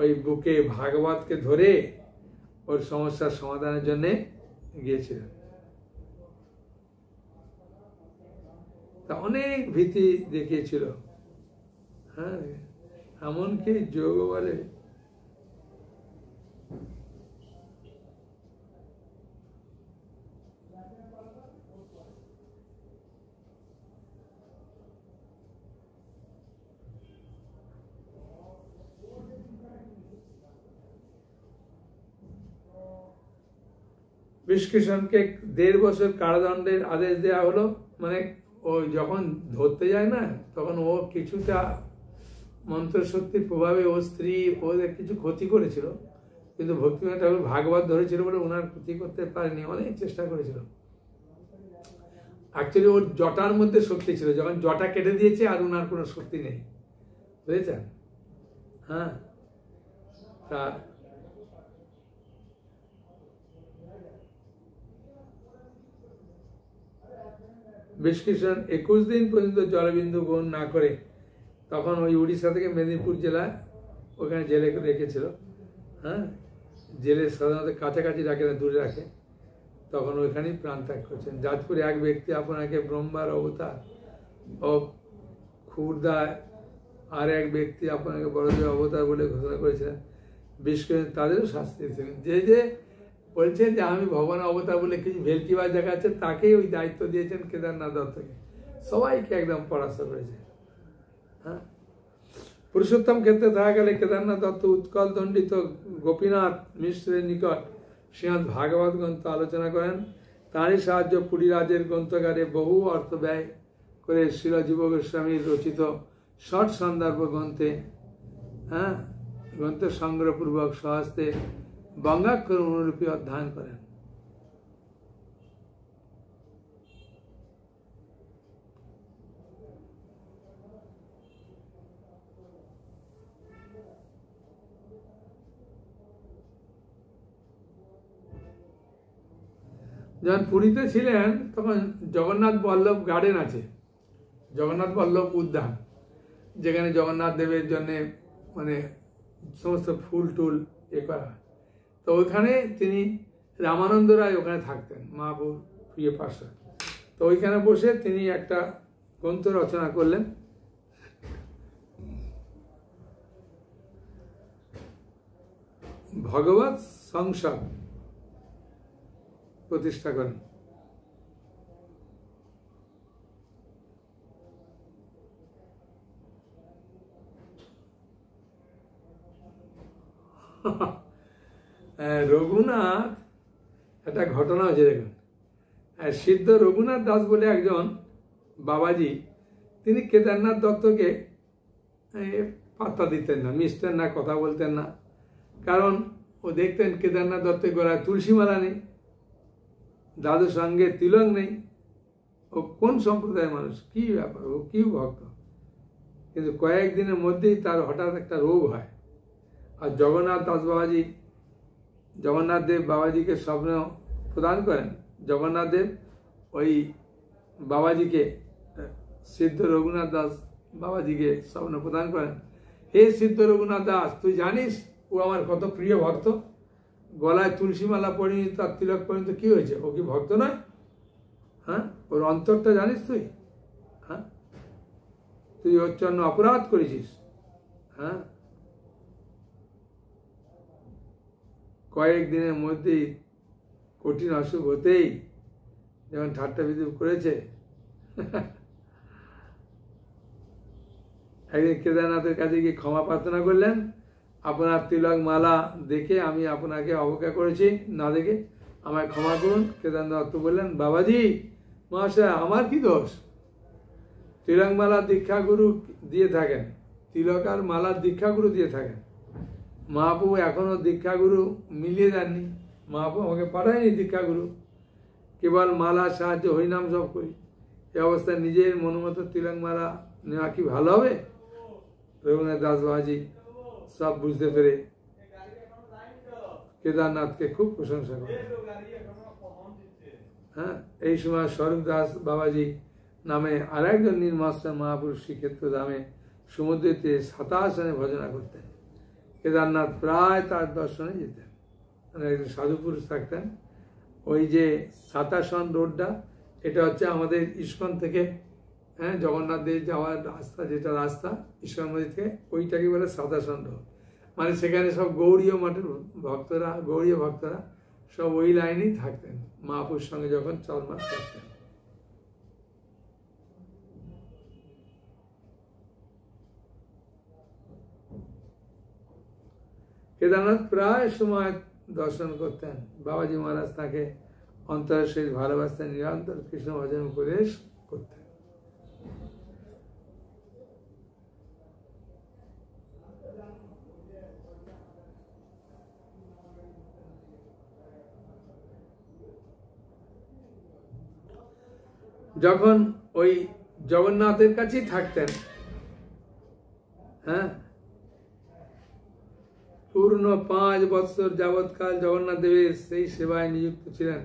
ওই বুকে ভাগবতকে ধরে ওর সমস্যার সমাধানের জন্য গিয়েছিলেন। তা অনেক ভীতি দেখিয়েছিল। হ্যাঁ, এমনকি যোগ বলে বিষ্কিষণকে 1.5 বছর কারাদণ্ডের আদেশ দেওয়া হলো। মানে ও যখন ধরতে যায় না, তখন ও কিছুটা মন্ত্রশক্তির প্রভাবে ও স্ত্রী ওদের কিছু ক্ষতি করেছিল, কিন্তু ভক্তিবিনোদ ঠাকুর ভাগবত ধরেছিল বলে ওনার ক্ষতি করতে পারেনি, অনেক চেষ্টা করেছিল। অ্যাকচুয়ালি ওর জটার মধ্যে শক্তি ছিল, যখন জটা কেটে দিয়েছে আর ওনার কোনো শক্তি নেই, বুঝেছেন? হ্যাঁ, তা বিষ্কিষণ 21 দিন পর্যন্ত জলবিন্দু গ্রহণ না করে তখন ওই উড়িষ্যা থেকে মেদিনীপুর জেলায় ওখানে জেলে রেখেছিল। হ্যাঁ, জেলে সাধারণত কাছাকাছি রাখে না, দূরে রাখে, তখন ওইখানেই প্রাণ ত্যাগ করছেন। যাজপুরে এক ব্যক্তি আপনাকে ব্রহ্মার অবতার ও খুরদায় আর এক ব্যক্তি আপনাকে বড়দেব অবতার বলে ঘোষণা করেছিলেন। বিষ্কিষণ তাদেরও শাস্তি দিয়েছিলেন। যে যে বলছেন যে আমি ভগবান অবতার বলে কিছু ভেলকিবাজ দেখাচ্ছে, তাকেই ওই দায়িত্ব দিয়েছেন কেদারনাথ দত্তকে, সবাইকে একদম পরাস্ত করেছে। হ্যাঁ, পুরুষোত্তম ক্ষেত্রে দেখা গেলে কেদারনাথ দত্ত উৎকল দণ্ডিত গোপীনাথ মিশ্রের নিকট শ্রীমদ ভাগবত গ্রন্থ আলোচনা করেন। তাঁরই সাহায্য পুরীরাজের গ্রন্থগারে বহু অর্থ ব্যয় করে শ্রীল জীব গোস্বামীর রচিত ষট সন্দর্ভ গ্রন্থে গ্রন্থের সংগ্রহপূর্বক স্বহস্তে বঙ্গাক্ষর অনুরূপী অধ্যয়ন করেন। যখন পুরীতে ছিলেন তখন জগন্নাথ বল্লভ গার্ডেন আছে, জগন্নাথ বল্লভ উদ্যান, যেখানে জগন্নাথ দেবের জন্য মানে সমস্ত ফুল টুল এ করা। তো ওইখানে তিনি রামানন্দ রায় ওখানে থাকতেন, মহাপুর প্রিয় পার্শ্বদ। তো ওইখানে বসে তিনি একটা গ্রন্থ রচনা করলেন। ভগবত সংসদ প্রতিষ্ঠা করেন। রঘুনাথ একটা ঘটনা হচ্ছে দেখুন। সিদ্ধ রঘুনাথ দাস বলে একজন বাবাজি, তিনি কেদারনাথ দত্তকে পাত্তা দিতেন না, মিশতেন না, কথা বলতেন না। কারণ ও দেখতেন কেদারনাথ দত্তের গলায় তুলসী মালা নেই, দাদুর সঙ্গে তিলক নেই। ও কোন সম্প্রদায়ের মানুষ, কি ব্যাপার, ও কি ভক্ত। কিন্তু কয়েকদিনের মধ্যেই তার হঠাৎ একটা রোগ হয়। আর জগন্নাথ দাস বাবাজি, জগন্নাথ দেব বাবাজিকে স্বপ্ন প্রদান করেন। জগন্নাথ দেব ওই বাবাজিকে, সিদ্ধ রঘুনাথ দাস বাবাজিকে স্বপ্ন প্রদান করেন, হে সিদ্ধ রঘুনাথ দাস, তুই জানিস ও আমার কত প্রিয় ভক্ত, গলায় তুলসী মালা পড়িনি, তার তিলক পর্যন্ত কি হয়েছে, ও কি ভক্ত নয়? হ্যাঁ, ওর অন্তরটা জানিস তুই? হ্যাঁ, তুই ওর জন্য অপরাধ করেছিস। হ্যাঁ, কয়েকদিনের মধ্যেই কঠিন অসুখ হতেই যখন ঠাট্টা বিদ্রুপ করেছে, একদিন কেদারনাথের কাছে গিয়ে ক্ষমা প্রার্থনা করলেন। আপনার তিলক মালা দেখে আমি আপনাকে অবজ্ঞা করেছি, না দেখে আমায় ক্ষমা করুন। কেদারনাথ বললেন, বাবাজি মহাশয়, আমার কি দোষ? তিলক মালার দীক্ষাগুরু দিয়ে থাকেন, তিলক আর মালার দীক্ষাগুরু দিয়ে থাকেন। মহাপ্রভু এখনো দীক্ষাগুরু মিলিয়ে দেননি, মহাপ্রভু আমাকে পাঠায়নি দীক্ষাগুরু, কেবল মালার সাহায্যে হরিনাম জপ করি। এই অবস্থায় নিজের মনোমতো তিলক মালা নেওয়া কি ভালো হবে? রঘুনাথ দাস বাবাজি সব বুঝতে পেরে কেদারনাথকে খুব প্রশংসা করেন। হ্যাঁ, এই সময় স্বরূপ দাস বাবাজি নামে আর একজন নির্মাস্টার মহাপুরুষ শ্রীক্ষেত্র ধামে সমুদ্রেতে 27 জনে ভজনা করতেন। কেদারনাথ প্রায় তার দর্শনে যেতেন। মানে একজন সাধু পুরুষ থাকতেন। ওই যে 27 রোডটা, এটা হচ্ছে আমাদের ইস্কন থেকে, হ্যাঁ, জগন্নাথ দেব যাওয়ার রাস্তা, যেটা রাস্তা ইস্কন মন্দির থেকে, ওইটাকে বলে 27 রোড। মানে সেখানে সব গৌড়ীয় মঠের ভক্তরা, গৌড়ীয় ভক্তরা সব ওই লাইনেই থাকতেন মহাপুরুষের সঙ্গে যখন 4 মাস থাকতেন। কেদারনাথ প্রায় সময় দর্শন করতেন। বাবাজি মহারাজ তাকে অন্তরের সহিত ভালোবাসতেন, নিরন্তর কৃষ্ণ ভজন উপদেশ করতেন। যখন ওই জগন্নাথের কাছেই থাকতেন, হ্যাঁ, পূর্ণ 5 বৎসর যাবৎকাল জগন্নাথ দেবের সেই সেবায় নিযুক্ত ছিলেন।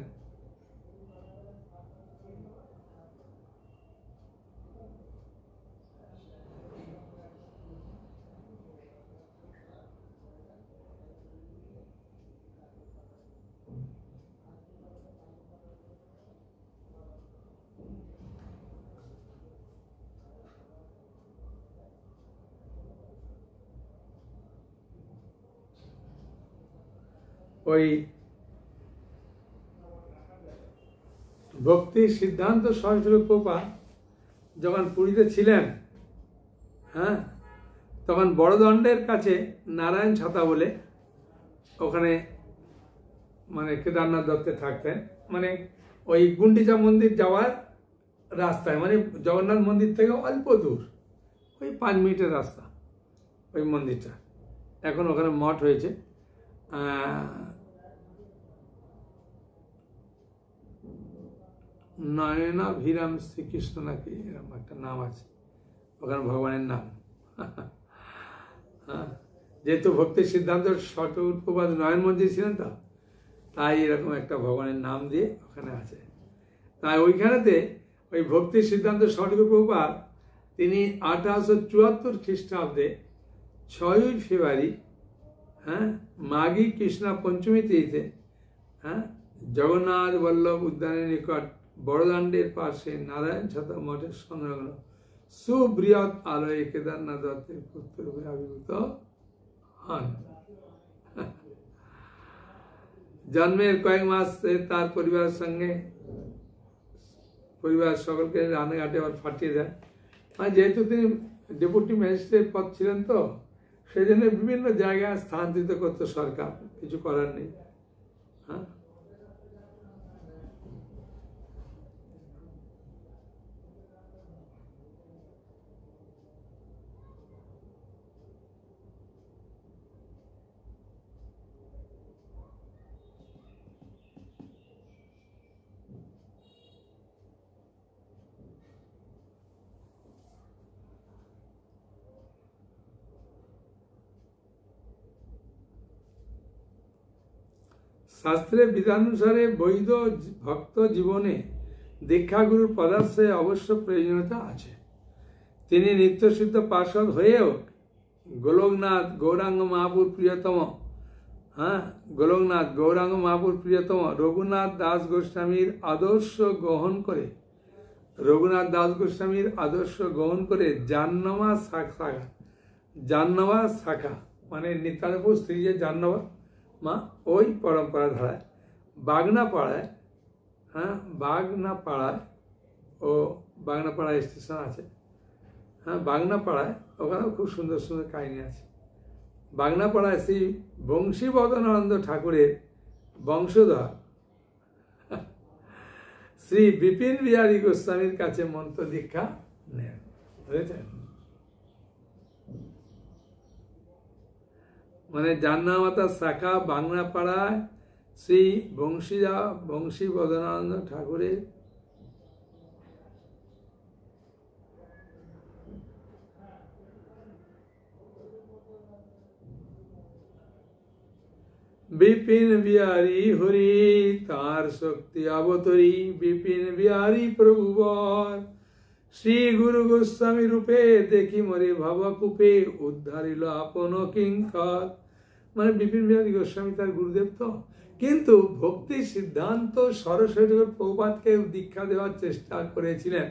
ওই ভক্তি সিদ্ধান্ত সরস্বতী প্রভুপাদ যখন পুরীতে ছিলেন, হ্যাঁ, তখন বড়দণ্ডের কাছে নারায়ণ ছাতা বলে ওখানে মানে কেদারনাথ দত্তে থাকতেন। মানে ওই গুন্ডিচা মন্দির যাওয়ার রাস্তায়, মানে জগন্নাথ মন্দির থেকে অল্প দূর, ওই 5 মিনিটের রাস্তা ওই মন্দিরটা। এখন ওখানে মঠ হয়েছে। নয়নাভিরাম শ্রীকৃষ্ণ নাকি এরকম একটা নাম আছে ওখানে, ভগবানের নাম। হ্যাঁ, যেহেতু ভক্তির সিদ্ধান্ত সর্বপ্রপাদ নয়ন মন্দির ছিলেন, তো তাই এরকম একটা ভগবানের নাম দিয়ে ওখানে আছে। তাই ওইখানেতে ওই ভক্তির সিদ্ধান্ত সর্বপ্রপাদ তিনি 1874 খ্রিস্টাব্দে 6 ফেব্রুয়ারি, হ্যাঁ, মাঘী কৃষ্ণা পঞ্চমী তিথিতে, হ্যাঁ, জগন্নাথ বল্লভ উদ্যানের নিকট বড়দাণ্ডের পাশে নারায়ণ ছাতা মঠের সংলগ্ন সুবৃহৎ আলয়ে কেদারনাথ দত্তের পুত্র রূপে আবির্ভূত হন। জন্মের কয়েক মাস তার পরিবারের সঙ্গে, পরিবার সকলকে রানাঘাটে আবার পাঠিয়ে দেন। যেহেতু তিনি ডেপুটি ম্যাজিস্ট্রেট পদ ছিলেন, তো সেই জন্য বিভিন্ন জায়গায় স্থানান্তরিত করতে সরকার, কিছু করার নেই। হ্যাঁ, শাস্ত্রে বিধানুসারে বৈধ ভক্ত জীবনে দীক্ষাগুরুর পদাশ্রয়ে অবশ্য প্রয়োজনীয়তা আছে। তিনি নিত্যসিদ্ধ পার্ষদ হয়েও গোলকনাথ গৌরাঙ্গ মহাপুর প্রিয়তম, গোলকনাথ গৌরাঙ্গ মহাপুর প্রিয়তম রঘুনাথ দাস গোস্বামীর আদর্শ গ্রহণ করে, রঘুনাথ দাস গোস্বামীর আদর্শ গ্রহণ করে জাহ্নবা শাখা মানে নিত্যানন্দপুর স্ত্রী যে জাহ্নবা মা, ওই পরম্পরা ধারায় বাগনাপাড়ায়, বাগনাপাড়ায় ও বাগনাপাড়ায় স্টেশন আছে, বাগনাপাড়ায় ওখানেও খুব সুন্দর সুন্দর কাহিনী আছে। বাগনাপাড়ায় শ্রী বংশীবদনানন্দ ঠাকুরের বংশধর শ্রী বিপিন বিহারী গোস্বামীর কাছে মন্ত্র দীক্ষা নেন, বুঝেছেন? মানে জাহ্নমাতা শাখা বাংলাপাড়ায় শ্রী বংশীবদনানন্দ ঠাকুরের বিপিন বিহারী হরি তার শক্তি অবতরী, বিপিন বিহারী প্রভুবর শ্রী গুরু গোস্বামী রূপে দেখি মরে ভবকূপে উদ্ধারিল আপন কিঙ্কর। মানে বিপিন বিহারী গোস্বামী তার গুরুদেব তো, কিন্তু ভক্তি সিদ্ধান্ত সরস্বতী প্রভুপাদকে দীক্ষা দেওয়ার চেষ্টা করেছিলেন।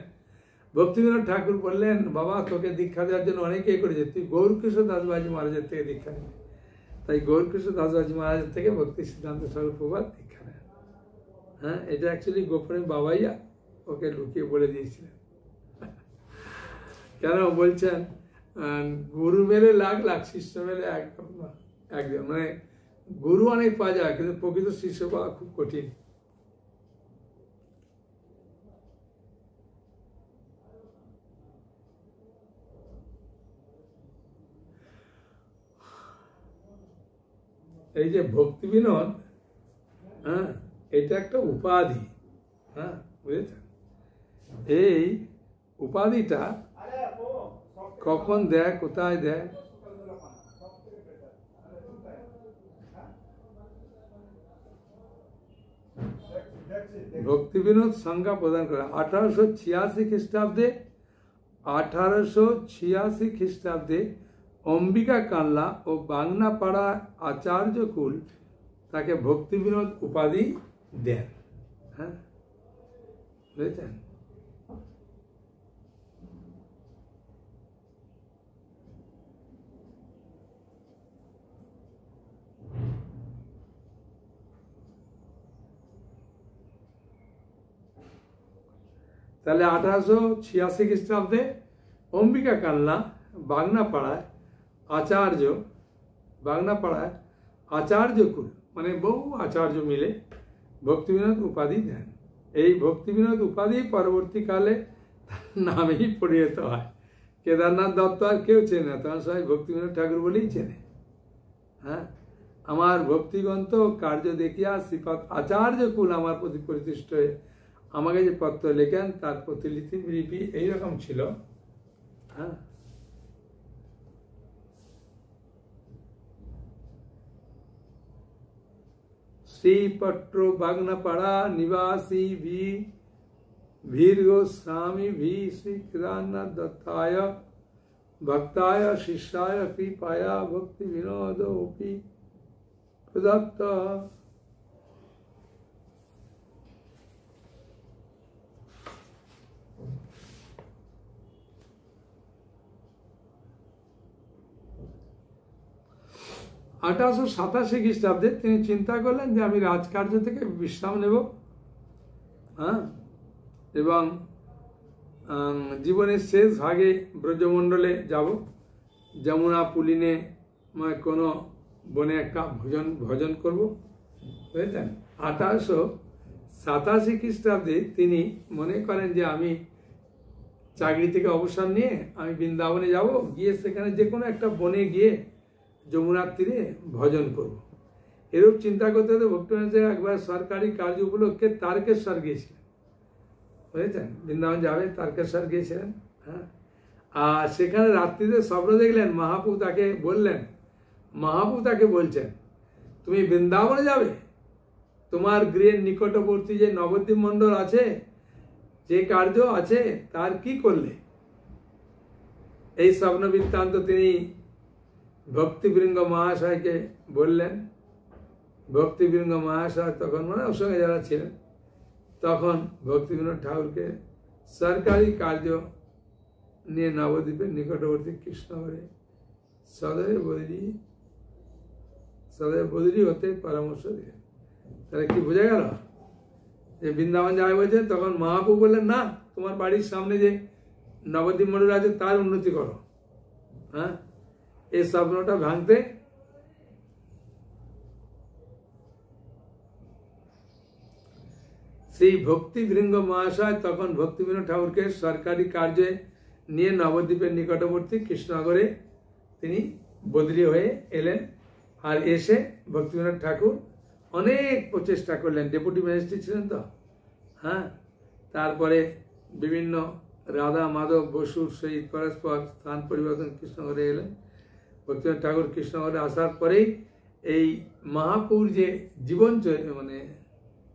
ভক্তিবিনোদ ঠাকুর বললেন, বাবা তোকে দীক্ষা দেওয়ার জন্য অনেকেই করেছে, তুই গৌরকিশোর দাসবাজি মহারাজের থেকে দীক্ষা নেবে। তাই গৌরকিশোর দাসবাজি মহারাজের থেকে ভক্তি সিদ্ধান্ত ঠাকুর প্রভুপাদ দীক্ষা নেন। হ্যাঁ, এটা অ্যাকচুয়ালি গোপনে বাবাই ওকে লুকিয়ে বলে দিয়েছিলেন। কেন বলছেন, গুরু মেলে লাখ লাখ, শিষ্য মেলে একদম মানে গুরু অনেক পাওয়া যায়, কিন্তু প্রকৃত শিষ্য পাওয়া খুব কঠিন। এই যে ভক্তি বিনোদ, এটা একটা উপাধি, বুঝেছেন? এই উপাধিটা কখন দেয়, কোথায় দেয়, ভক্তি বিনোদ সংজ্ঞা প্রদান করে 1886 খ্রিস্টাব্দে অম্বিকা কানলা ও বাংনাপাড়া আচার্যকুল তাকে ভক্তি বিনোদ উপাধি দেন। হ্যাঁ, বুঝেছেন? তাহলে 1886 খ্রিস্টাব্দে অম্বিকা কানলা বাংনাপাড়ায় আচার্যকুল মানে বহু আচার্য মিলে ভক্তিবিনোদ উপাধি দেন। এই ভক্তিবিনোদ উপাধি পরবর্তীকালে নামেই পরিণত হয়। কেদারনাথ দত্ত আর কেউ চেনে না, তখন সবাই ভক্তিবিনোদ ঠাকুর বলেই চেনে। হ্যাঁ, আমার ভক্তিগ্রন্থ কার্য দেখিয়া শ্রীপাদ আচার্যকুল আমার প্রতি প্রতিষ্ঠিত হয়ে আমাকে যে পত্র লেখেন তার প্রতিলিপি লিপি এইরকম ছিল। হ্যাঁ, শ্রীপট্ট বাগনাপাড়া নিবাসী ভীর গোস্বামী ভি শ্রী কেদারনাথ দত্তায় ভক্তায় শিষ্যায় কৃপায়া ভক্তি বিনোদ ওপি প্রদত্ত। আঠারোশো 87 খ্রিস্টাব্দে তিনি চিন্তা করলেন যে আমি রাজকার্য থেকে বিশ্রাম নেব, হ্যাঁ, এবং জীবনের শেষ ভাগে ব্রজমণ্ডলে যাব, যমুনা পুলিনে কোনো বনে একটা ভজন করব, বুঝলেন। 1887 খ্রিস্টাব্দে তিনি মনে করেন যে আমি চাকরি থেকে অবসর নিয়ে আমি বৃন্দাবনে যাব, গিয়ে সেখানে যে কোনো একটা বনে গিয়ে যমুনার তীরে ভজন করব। এরূপ চিন্তা করতে হতে ভক্তরাজ একবার সরকারি কাজ উপলক্ষে তারকেশ্বর গিয়েছিলেন, বুঝেছেন। বৃন্দাবন যাবে, তারকেশ্বর গিয়েছিলেন। হ্যাঁ, আর সেখানে রাত্রিতে স্বপ্ন দেখলেন, মহাপ্রভু তাকে বললেন, মহাপ্রভু তাকে বলছেন তুমি বৃন্দাবনে যাবে, তোমার গৃহের নিকটবর্তী যে নবদ্বীপ মণ্ডল আছে, যে কার্য আছে তার কি করলে। এই স্বপ্ন বৃত্তান্ত তিনি ভক্তিবৃন্দ মহাশয়কে বললেন। ভক্তিবৃন্দ মহাশয় তখন মানে ওর সঙ্গে যারা ছিলেন, তখন ভক্তিবিনোদ ঠাকুরকে সরকারি কার্য নিয়ে নবদ্বীপের নিকটবর্তী কৃষ্ণগড়ে সদয় বদলি হতে পরামর্শ দিলেন। তাহলে কি বোঝা গেল যে বৃন্দাবন যাবে বলছেন, তখন মহাপ্রভু বললেন না, তোমার বাড়ির সামনে যে নবদ্বীপ মন্দির আছে তার উন্নতি করো। হ্যাঁ, এই স্বপ্নটা ভাঙতে সেই ভক্তিবৃন্দ মহাশয় তখন ভক্তিবিনোদ ঠাকুরকে সরকারি কার্যে নিয়ে নবদ্বীপের নিকটবর্তী কৃষ্ণনগরে তিনি বদলি হয়ে এলেন। আর এসে ভক্তিবিনোদ ঠাকুর অনেক প্রচেষ্টা করলেন, ডেপুটি ম্যাজিস্ট্রেট ছিলেন তো। হ্যাঁ, তারপরে বিভিন্ন রাধা মাধব বসুর সহিত পরস্পর স্থান পরিবর্তন কৃষ্ণনগরে এলেন। ভক্তিবিনোদ ঠাকুর কৃষ্ণনগরে আসার পরেই এই মহাপুর যে জীবন মানে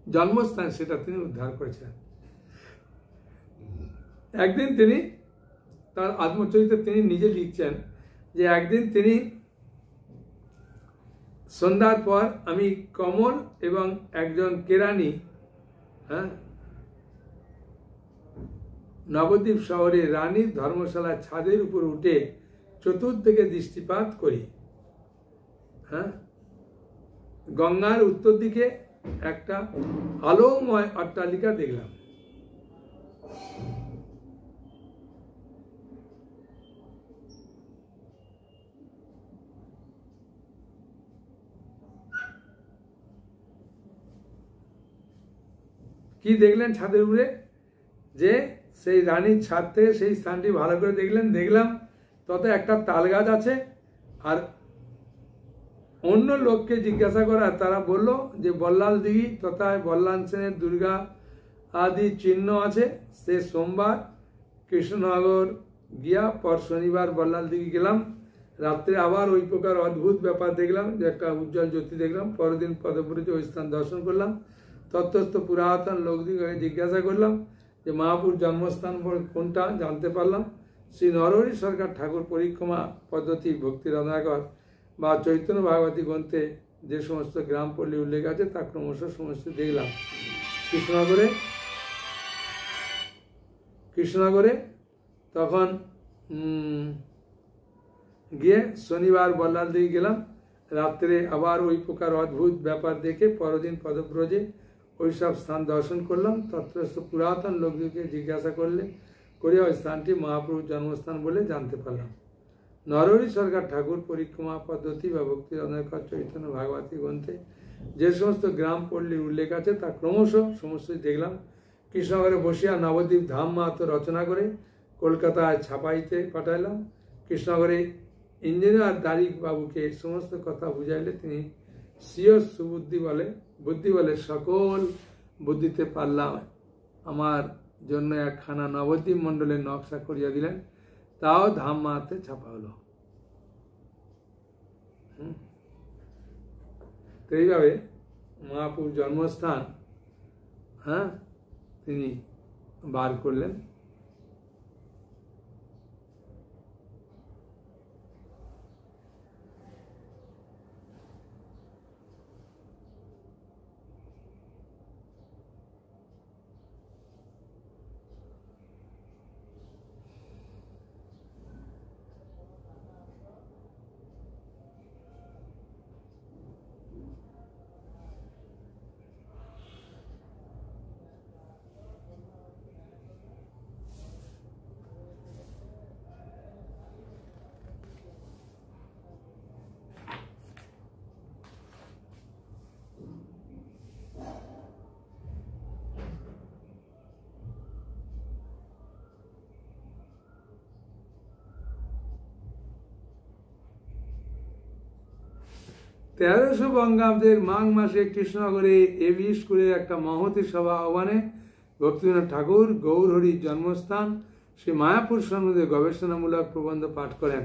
জন্মস্থান সেটা তিনি উদ্ধার করেছিলেন। একদিন তিনি তার আত্মচরিত্রে তিনি নিজে লিখছেন যে একদিন তিনি সন্ধ্যার পর আমি কমল এবং একজন কেরানি নবদ্বীপ শহরে রানীর ধর্মশালার ছাদের উপর উঠে চতুর্দিকে দৃষ্টিপাত করি। হ্যাঁ, গঙ্গার উত্তর দিকে একটা আলোময় অট্টালিকা দেখলাম। কি দেখলেন ছাদের উপরে? যে সেই রানীর ছাদ থেকে সেই স্থানটি ভালো করে দেখলাম তত একটা তাল গাছ আছে। আর অন্য লোককে জিজ্ঞাসা করা, তারা বলল যে বল্লাল দিঘি তথা বল্লাল সেনের দুর্গা আদি চিহ্ন আছে। সে সোমবার কৃষ্ণনগর গিয়া পর শনিবার বল্লাল দিঘি গেলাম। রাত্রে আবার ওই প্রকার অদ্ভুত ব্যাপার দেখলাম, যে একটা উজ্জ্বল জ্যোতি দেখলাম। পরের দিন পদপুরীতে ওই স্থান দর্শন করলাম। তত্ত্বস্থ পুরাতন লোকদিকে জিজ্ঞাসা করলাম যে মহাপুর জন্মস্থান কোনটা, জানতে পারলাম শ্রী নরহরি সরকার ঠাকুর পরিক্রমা পদ্ধতি ভক্তি রত্নাকর বা চৈতন্য ভাগবতী গ্রন্থে যে সমস্ত গ্রাম পল্লী উল্লেখ আছে তা ক্রমশ সমস্ত দেখলাম। কৃষ্ণনগরে তখন গিয়ে শনিবার বল্লাল দিকে গেলাম। রাত্রে আবার ওই প্রকার অদ্ভুত ব্যাপার দেখে পরদিন পদব্রজে ওই সব স্থান দর্শন করলাম। তত্ত্বস্থ পুরাতন লোকদেরকে জিজ্ঞাসা করে ওই স্থানটি মহাপ্রভুর জন্মস্থান বলে জানতে পারলাম। নরহরি সরকার ঠাকুর পরিক্রমা পদ্ধতি বা ভক্তি রত্নাকর চৈতন্য ভাগবতী গ্রন্থে যে সমস্ত গ্রাম পল্লীর উল্লেখ আছে তা ক্রমশ সমস্তই দেখলাম। কৃষ্ণনগরে বসিয়া নবদ্বীপ ধাম মাহাত্ম্য রচনা করে কলকাতায় ছাপাইতে পাঠাইলাম। কৃষ্ণনগরে ইঞ্জিনিয়ার দারিক বাবুকে সমস্ত কথা বুঝাইলে তিনি স্বীয় বুদ্ধি বলে সকল বুদ্ধিতে পারলাম আমার জন্য একখানা নবদ্বীপ মণ্ডলের নকশা করিয়া দিলেন, তাও ধাম মাহাত্ম্যে ছাপা হলো। তো এইভাবে মহাপুর জন্মস্থান তিনি বার করলেন। 1300 বঙ্গাব্দের মাঘ মাসে কৃষ্ণনগরে এবি স্কুলে একটা মহতী সভা আহ্বানে ভক্তিবিনোদ ঠাকুর গৌরহরির জন্মস্থান শ্রী মায়াপুর সম্বন্ধে গবেষণামূলক প্রবন্ধ পাঠ করেন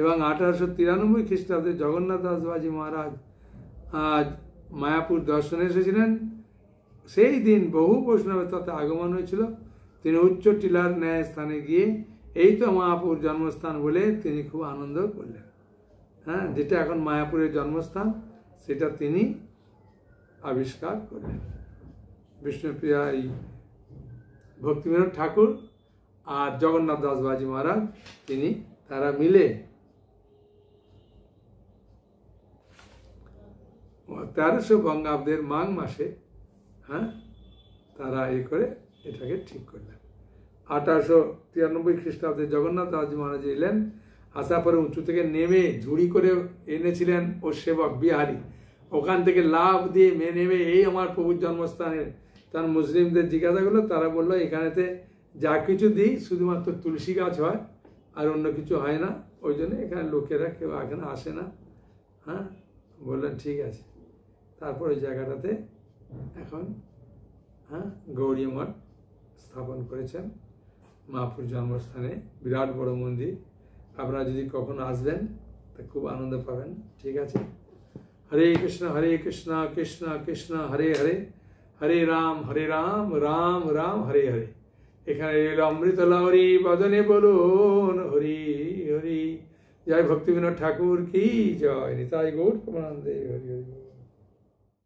এবং 1893 খ্রিস্টাব্দে জগন্নাথ দাস বাজি মহারাজ আজ মায়াপুর দর্শনে এসেছিলেন। সেই দিন বহু বৈষ্ণবের তাতে আগমন হয়েছিল। তিনি উচ্চ টিলার ন্যায় স্থানে গিয়ে এই তো মায়াপুর জন্মস্থান বলে তিনি খুব আনন্দ করলেন। হ্যাঁ, যেটা এখন মায়াপুরের জন্মস্থান সেটা তিনি আবিষ্কার করলেন। বিষ্ণুপ্রিয়া এই ভক্তিবিনোদ ঠাকুর আর জগন্নাথ দাস বাজি মহারাজ তারা মিলে 1300 বঙ্গাব্দের মাঘ মাসে তারা করে এটাকে ঠিক করলেন। 1893 খ্রিস্টাব্দে জগন্নাথ দাস মহারাজ এলেন। আসার পরে উঁচু থেকে নেমে ঝুড়ি করে এনেছিলেন ওর সেবক বিহারী। ওখান থেকে লাভ দিয়ে নেমে এই আমার প্রভুর জন্মস্থানের তার মুসলিমদের জিজ্ঞাসা করলো। তারা বললো এখানেতে যা কিছু দিই শুধুমাত্র তুলসী গাছ হয় আর অন্য কিছু হয় না, ওই জন্য এখানে লোকেরা কেউ এখানে আসে না। হ্যাঁ, বললেন ঠিক আছে। তারপরে জায়গাটাতে এখন গৌরী মঠ স্থাপন করেছেন মহাপুর জন্মস্থানে। বিরাট বড় মন্দির। আপনারা যদি কখনো আসবেন তা খুব আনন্দ পাবেন। ঠিক আছে। হরে কৃষ্ণ কৃষ্ণ কৃষ্ণ হরে হরে, হরে রাম রাম রাম হরে হরে। এখানে অমৃত লহরী বদনে বলুন হরি হরি। জয় ভক্তিবিনোদ ঠাকুর কি জয়। নিতাই গৌর প্রমানন্দে হরি হরি।